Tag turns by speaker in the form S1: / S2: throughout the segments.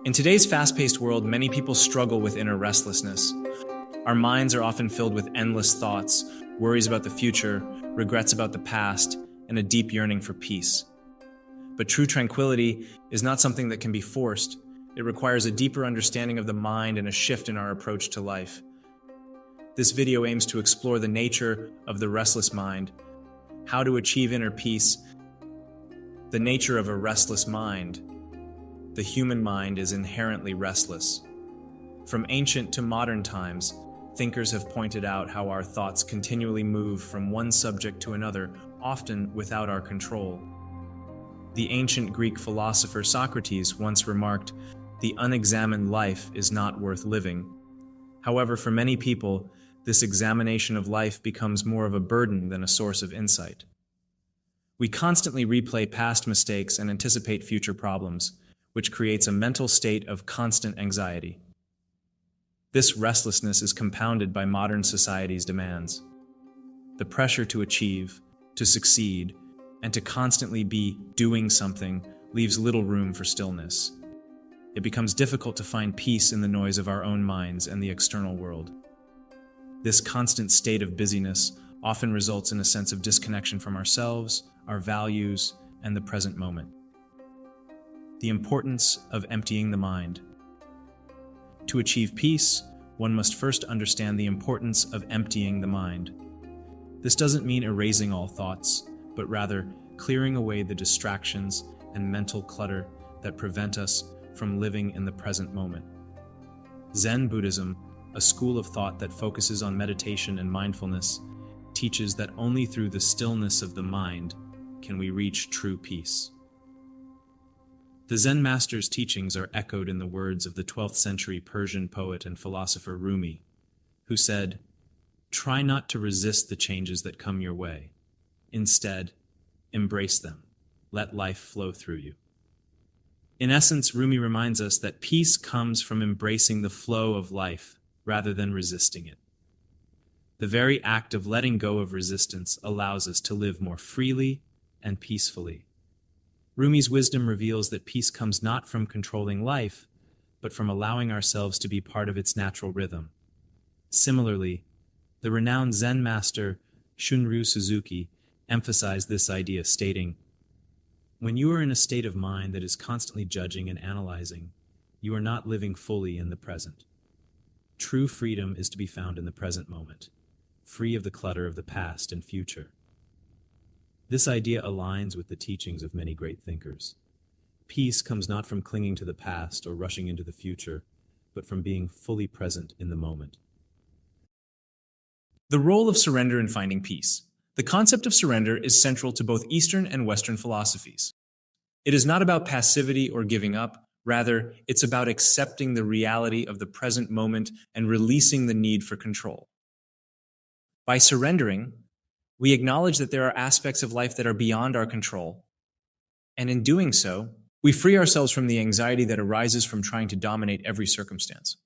S1: In today's fast-paced world, many people struggle with inner restlessness. Our minds are often filled with endless thoughts, worries about the future, regrets about the past, and a deep yearning for peace. But true tranquility is not something that can be forced. It requires a deeper understanding of the mind and a shift in our approach to life. This video aims to explore the nature of the restless mind, how to achieve inner peace, the nature of a restless mind. The human mind is inherently restless. From ancient to modern times, thinkers have pointed out how our thoughts continually move from one subject to another, often without our control. The ancient Greek philosopher Socrates once remarked, "The unexamined life is not worth living." However, for many people, this examination of life becomes more of a burden than a source of insight. We constantly replay past mistakes and anticipate future problems, which creates a mental state of constant anxiety. This restlessness is compounded by modern society's demands. The pressure to achieve, to succeed, and to constantly be doing something leaves little room for stillness. It becomes difficult to find peace in the noise of our own minds and the external world. This constant state of busyness often results in a sense of disconnection from ourselves, our values, and the present moment. The importance of emptying the mind. To achieve peace, one must first understand the importance of emptying the mind. This doesn't mean erasing all thoughts, but rather clearing away the distractions and mental clutter that prevent us from living in the present moment. Zen Buddhism, a school of thought that focuses on meditation and mindfulness, teaches that only through the stillness of the mind can we reach true peace. The Zen master's teachings are echoed in the words of the 12th century Persian poet and philosopher Rumi, who said, "Try not to resist the changes that come your way. Instead, embrace them. Let life flow through you." In essence, Rumi reminds us that peace comes from embracing the flow of life rather than resisting it. The very act of letting go of resistance allows us to live more freely and peacefully. Rumi's wisdom reveals that peace comes not from controlling life, but from allowing ourselves to be part of its natural rhythm. Similarly, the renowned Zen master Shunryu Suzuki emphasized this idea, stating, "When you are in a state of mind that is constantly judging and analyzing, you are not living fully in the present. True freedom is to be found in the present moment, free of the clutter of the past and future." This idea aligns with the teachings of many great thinkers. Peace comes not from clinging to the past or rushing into the future, but from being fully present in the moment. The role of surrender in finding peace. The concept of surrender is central to both Eastern and Western philosophies. It is not about passivity or giving up. Rather, it's about accepting the reality of the present moment and releasing the need for control. By surrendering, we acknowledge that there are aspects of life that are beyond our control, and in doing so, we free ourselves from the anxiety that arises from trying to dominate every circumstance.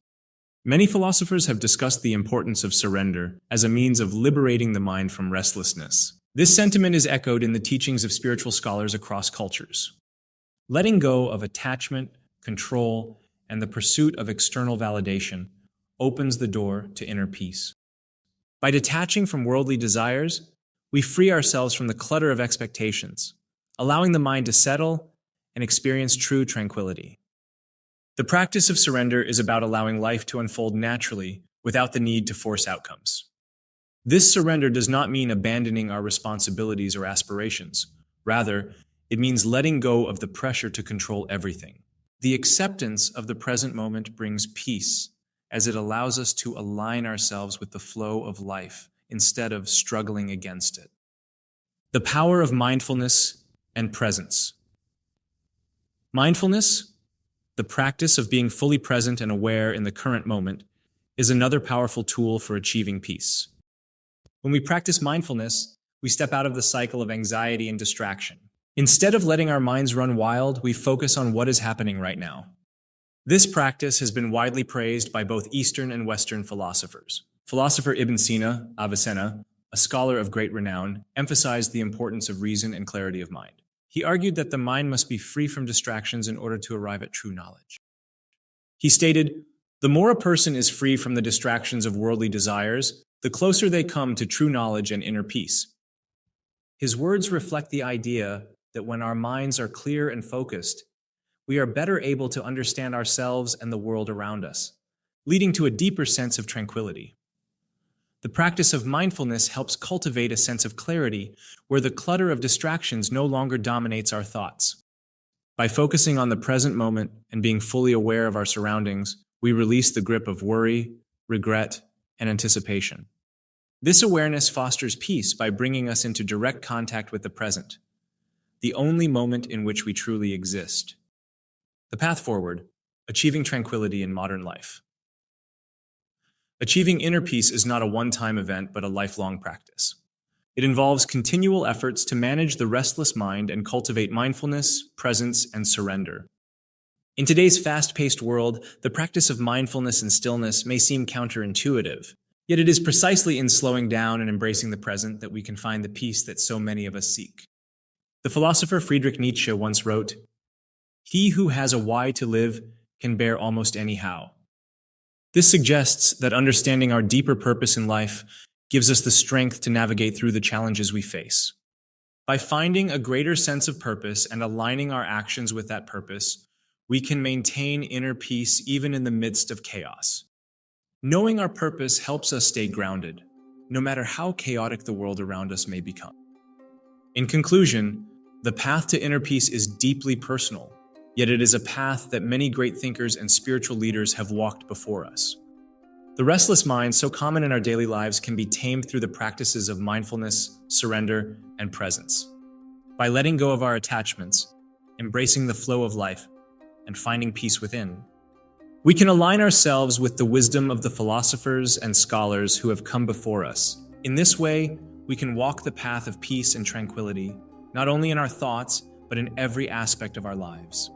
S1: Many philosophers have discussed the importance of surrender as a means of liberating the mind from restlessness. This sentiment is echoed in the teachings of spiritual scholars across cultures. Letting go of attachment, control, and the pursuit of external validation opens the door to inner peace. By detaching from worldly desires, we free ourselves from the clutter of expectations, allowing the mind to settle and experience true tranquility. The practice of surrender is about allowing life to unfold naturally without the need to force outcomes. This surrender does not mean abandoning our responsibilities or aspirations. Rather, it means letting go of the pressure to control everything. The acceptance of the present moment brings peace, as it allows us to align ourselves with the flow of life instead of struggling against it. The power of mindfulness and presence. Mindfulness, the practice of being fully present and aware in the current moment, is another powerful tool for achieving peace. When we practice mindfulness, we step out of the cycle of anxiety and distraction. Instead of letting our minds run wild, we focus on what is happening right now. This practice has been widely praised by both Eastern and Western philosophers. Philosopher Ibn Sina, Avicenna, a scholar of great renown, emphasized the importance of reason and clarity of mind. He argued that the mind must be free from distractions in order to arrive at true knowledge. He stated, "The more a person is free from the distractions of worldly desires, the closer they come to true knowledge and inner peace." His words reflect the idea that when our minds are clear and focused, we are better able to understand ourselves and the world around us, leading to a deeper sense of tranquility. The practice of mindfulness helps cultivate a sense of clarity where the clutter of distractions no longer dominates our thoughts. By focusing on the present moment and being fully aware of our surroundings, we release the grip of worry, regret, and anticipation. This awareness fosters peace by bringing us into direct contact with the present, the only moment in which we truly exist. The path forward: achieving tranquility in modern life. Achieving inner peace is not a one-time event, but a lifelong practice. It involves continual efforts to manage the restless mind and cultivate mindfulness, presence, and surrender. In today's fast-paced world, the practice of mindfulness and stillness may seem counterintuitive, yet it is precisely in slowing down and embracing the present that we can find the peace that so many of us seek. The philosopher Friedrich Nietzsche once wrote, "He who has a why to live can bear almost any how." This suggests that understanding our deeper purpose in life gives us the strength to navigate through the challenges we face. By finding a greater sense of purpose and aligning our actions with that purpose, we can maintain inner peace even in the midst of chaos. Knowing our purpose helps us stay grounded, no matter how chaotic the world around us may become. In conclusion, the path to inner peace is deeply personal, yet it is a path that many great thinkers and spiritual leaders have walked before us. The restless mind, so common in our daily lives, can be tamed through the practices of mindfulness, surrender, and presence. By letting go of our attachments, embracing the flow of life, and finding peace within, we can align ourselves with the wisdom of the philosophers and scholars who have come before us. In this way, we can walk the path of peace and tranquility, not only in our thoughts, but in every aspect of our lives.